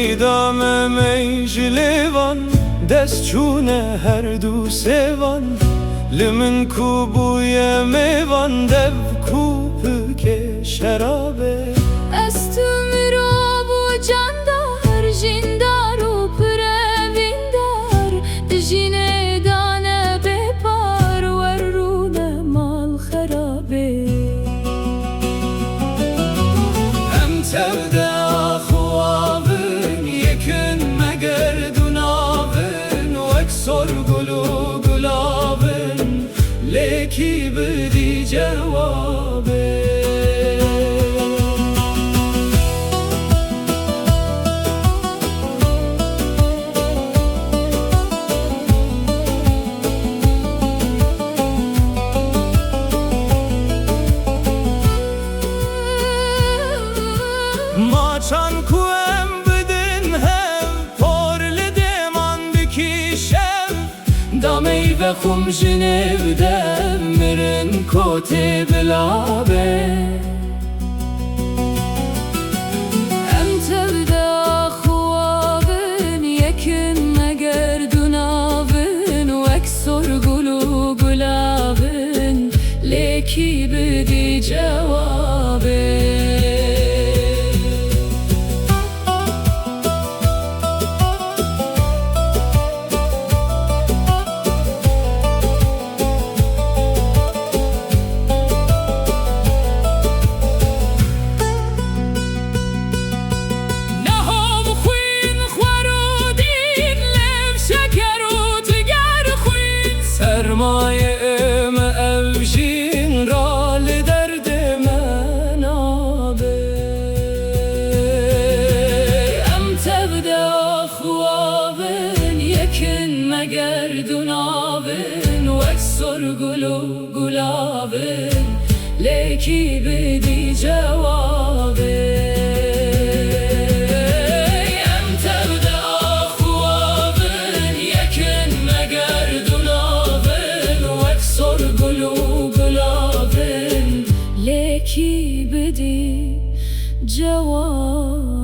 میدام میجلیوان دست چونه هر دو سوان لمن کو بوی میوان دب کوپ که شرابه استم را بو جاندار جیندار و پرویندار دجینه دانه بپار ور رونه مال خرابه هم تبده گلو گلابن لیکی بدی جوابه ما چان کوم بدن هم پر لدمان بکیشم دامی و خم جنب دمرن کوتی بلابه ام تبدا خوابن یکن مگردونابن و اکسر گلو گلابن لیکی بدی جوابه سرمایه ام اوجین را لدرد من آبه ام تبدا خوابن یکن مگردونابن و اکسر گلو گلابن لیکی بدی جوابه لیکی بدی جواب